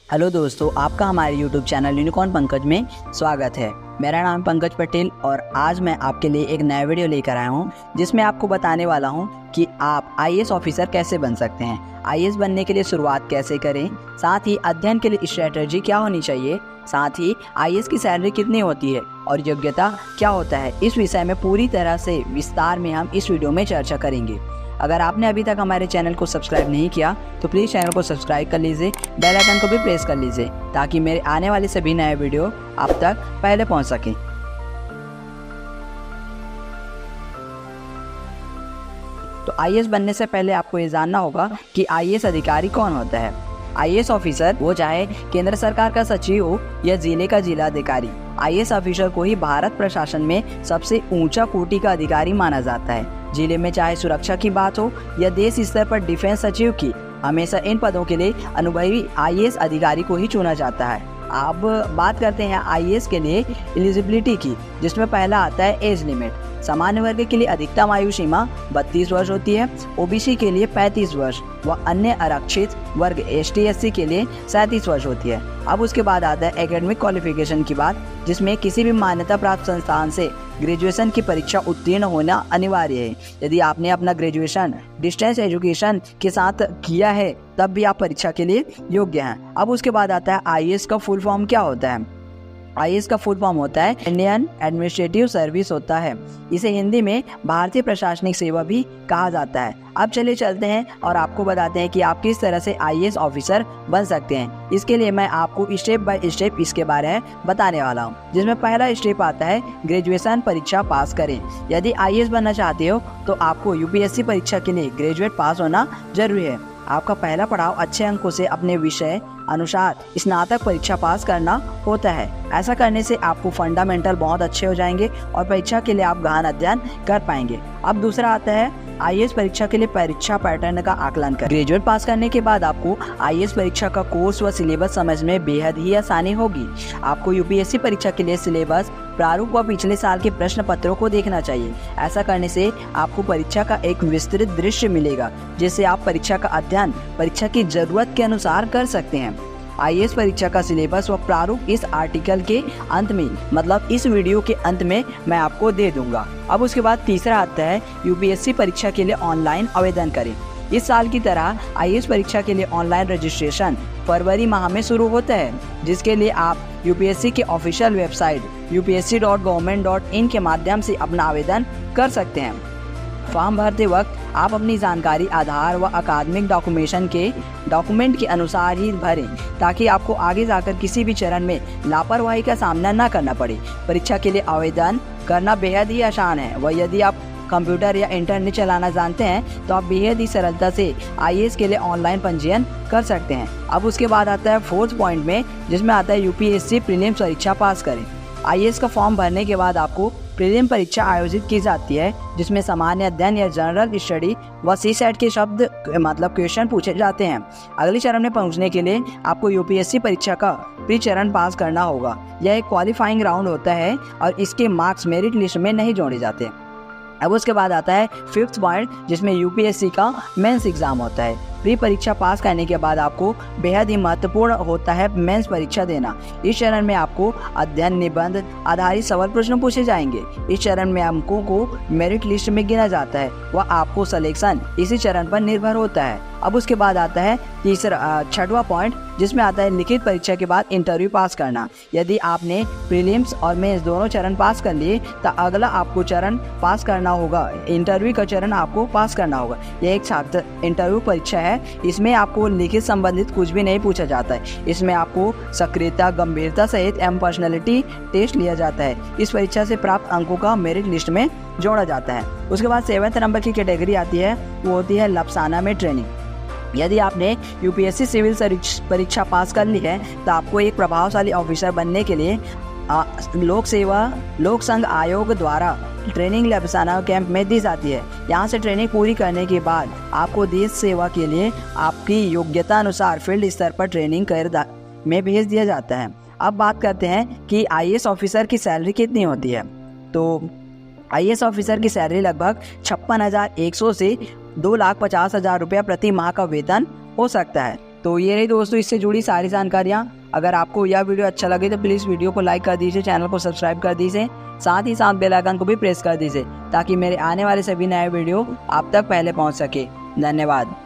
Hello दोस्तों, आपका हमारे YouTube चैनल यूनिकॉर्न पंकज में स्वागत है। मेरा नाम पंकज पटेल और आज मैं आपके लिए एक नया वीडियो लेकर आया हूं जिसमें आपको बताने वाला हूं कि आप आईएएस ऑफिसर कैसे बन सकते हैं, आईएएस बनने के लिए शुरुआत कैसे करें, साथ ही अध्ययन के लिए स्ट्रेटजी क्या होनी चाहिए, साथ ही आईएएस की सैलरी कितनी होती है और योग्यता क्या होता है। इस विषय में पूरी तरह से विस्तार में हम इस वीडियो में चर्चा करेंगे। अगर आपने अभी तक हमारे चैनल को सब्सक्राइब नहीं किया तो प्लीज़ चैनल को सब्सक्राइब कर लीजिए, बेल आइकन को भी प्रेस कर लीजिए ताकि मेरे आने वाले सभी नए वीडियो आप तक पहले पहुंच सकें। तो आईएएस बनने से पहले आपको ये जानना होगा कि आईएएस अधिकारी कौन होता है। आईएएस ऑफिसर वो चाहे केंद्र सरकार का सचिव हो या जिले का जिलाधिकारी, आईएएस ऑफिसर को ही भारत प्रशासन में सबसे ऊंचा कोटि का अधिकारी माना जाता है। जिले में चाहे सुरक्षा की बात हो या देश स्तर पर डिफेंस सचिव की, हमेशा इन पदों के लिए अनुभवी आईएएस अधिकारी को ही चुना जाता है। अब बात करते हैं आईएएस के लिए एलिजिबिलिटी की, जिसमें पहला आता है एज लिमिट। सामान्य वर्ग के लिए अधिकतम आयु सीमा 32 वर्ष होती है, ओबीसी के लिए 35 वर्ष व अन्य आरक्षित वर्ग ST/SC के लिए 37 वर्ष होती है। अब उसके बाद आता है एकेडमिक क्वालिफिकेशन की बात, जिसमें किसी भी मान्यता प्राप्त संस्थान से ग्रेजुएशन की परीक्षा उत्तीर्ण होना अनिवार्य है। यदि आपने अपना ग्रेजुएशन डिस्टेंस एजुकेशन के साथ किया है तब भी आप परीक्षा के लिए योग्य हैं। अब उसके बाद आता है आईएएस का फुल फॉर्म क्या होता है। आईएएस का फुल फॉर्म होता है इंडियन एडमिनिस्ट्रेटिव सर्विस होता है। इसे हिंदी में भारतीय प्रशासनिक सेवा भी कहा जाता है। अब चलिए चलते हैं और आपको बताते हैं कि आप किस तरह से आईएएस ऑफिसर बन सकते हैं। इसके लिए मैं आपको स्टेप बाय स्टेप इसके बारे में बताने वाला हूं, जिसमें पहला स्टेप आता है ग्रेजुएशन परीक्षा पास करें। यदि आईएएस बनना चाहते हो तो आपको यूपीएससी परीक्षा के लिए ग्रेजुएट पास होना जरूरी है। आपका पहला पड़ाव अच्छे अंकों से अपने विषय अनुसार स्नातक परीक्षा पास करना होता है। ऐसा करने से आपको फंडामेंटल बहुत अच्छे हो जाएंगे और परीक्षा के लिए आप गहन अध्ययन कर पाएंगे। अब दूसरा आता है आईएएस परीक्षा के लिए परीक्षा पैटर्न का आकलन कर। ग्रेजुएट पास करने के बाद आपको आईएएस परीक्षा का कोर्स व सिलेबस समझने में बेहद ही आसानी होगी। आपको यूपीएससी परीक्षा के लिए सिलेबस प्रारूप व पिछले साल के प्रश्न पत्रों को देखना चाहिए। ऐसा करने से आपको परीक्षा का एक विस्तृत दृश्य मिलेगा, जिससे आप परीक्षा का अध्ययन परीक्षा की जरूरत के अनुसार कर सकते हैं। आईएएस परीक्षा का सिलेबस व प्रारूप इस आर्टिकल के अंत में, मतलब इस वीडियो के अंत में मैं आपको दे दूंगा। अब उसके बाद तीसरा आता है यूपीएससी परीक्षा के लिए ऑनलाइन आवेदन करें। इस साल की तरह आईएएस परीक्षा के लिए ऑनलाइन रजिस्ट्रेशन फरवरी माह में शुरू होता है, जिसके लिए आप यूपीएससी के ऑफिशियल वेबसाइट upsc.government.in के माध्यम से अपना आवेदन कर सकते हैं। फॉर्म भरते वक्त आप अपनी जानकारी आधार व अकादमिक डॉक्यूमेंट के अनुसार ही भरें, ताकि आपको आगे जाकर किसी भी चरण में लापरवाही का सामना न करना पड़े। परीक्षा के लिए आवेदन करना बेहद ही आसान है व यदि आप कंप्यूटर या इंटरनेट चलाना जानते हैं तो आप बेहद ही सरलता से आईएएस के लिए ऑनलाइन पंजीयन कर सकते हैं। अब उसके बाद आता है फोर्थ पॉइंट में, जिसमें आता है यूपीएससी प्रीलिम्स परीक्षा पास करें। आईएएस का फॉर्म भरने के बाद आपको प्रीलिम परीक्षा आयोजित की जाती है, जिसमें सामान्य अध्ययन या जनरल स्टडी व सीसेट के शब्द मतलब क्वेश्चन पूछे जाते हैं। अगले चरण में पहुंचने के लिए आपको यूपीएससी परीक्षा का प्री चरण पास करना होगा। यह एक क्वालिफाइंग राउंड होता है और इसके मार्क्स मेरिट लिस्ट में नहीं जोड़े जाते। अब उसके बाद आता है फिफ्थ पॉइंट, जिसमें यूपीएससी का मेंस एग्जाम होता है। प्री परीक्षा पास करने के बाद आपको बेहद ही महत्वपूर्ण होता है मेंस परीक्षा देना। इस चरण में आपको अध्ययन निबंध आधारित सवाल प्रश्न पूछे जाएंगे। इस चरण में अंकों को मेरिट लिस्ट में गिना जाता है व आपको सिलेक्शन इसी चरण पर निर्भर होता है। अब उसके बाद आता है छठवां पॉइंट, जिसमें आता है लिखित परीक्षा के बाद इंटरव्यू पास करना। यदि आपने प्रीलिम्स और मेंस दोनों चरण पास कर लिए तो अगला आपको चरण पास करना होगा, इंटरव्यू का चरण आपको पास करना होगा। यह एक छात्र इंटरव्यू परीक्षा है। इसमें आपको लिखित संबंधित कुछ भी नहीं पूछा जाता है। इसमें आपको सक्रियता, गंभीरता सहित पर्सनैलिटी टेस्ट लिया जाता है। इस परीक्षा से प्राप्त अंकों का मेरिट लिस्ट में जोड़ा जाता है। उसके बाद 7वें नंबर की कैटेगरी आती है, वो होती है लपसाना में ट्रेनिंग। यदि आपने यूपीएससी सिविल परीक्षा पास कर ली है तो आपको एक प्रभावशाली ऑफिसर बनने के लिए लोक संघ आयोग द्वारा ट्रेनिंग लपसाना कैंप में दी जाती है। यहाँ से ट्रेनिंग पूरी करने के बाद आपको देश सेवा के लिए आपकी योग्यता अनुसार फील्ड स्तर पर ट्रेनिंग में भेज दिया जाता है। अब बात करते हैं कि आईएएस ऑफिसर की सैलरी कितनी होती है। तो आईएएस ऑफिसर की सैलरी लगभग 56,100 से 2,50,000 रुपया प्रति माह का वेतन हो सकता है। तो ये रही दोस्तों इससे जुड़ी सारी जानकारियाँ। अगर आपको यह वीडियो अच्छा लगे तो प्लीज़ वीडियो को लाइक कर दीजिए, चैनल को सब्सक्राइब कर दीजिए, साथ ही साथ बेल आइकन को भी प्रेस कर दीजिए ताकि मेरे आने वाले सभी नए वीडियो आप तक पहले पहुंच सके। धन्यवाद।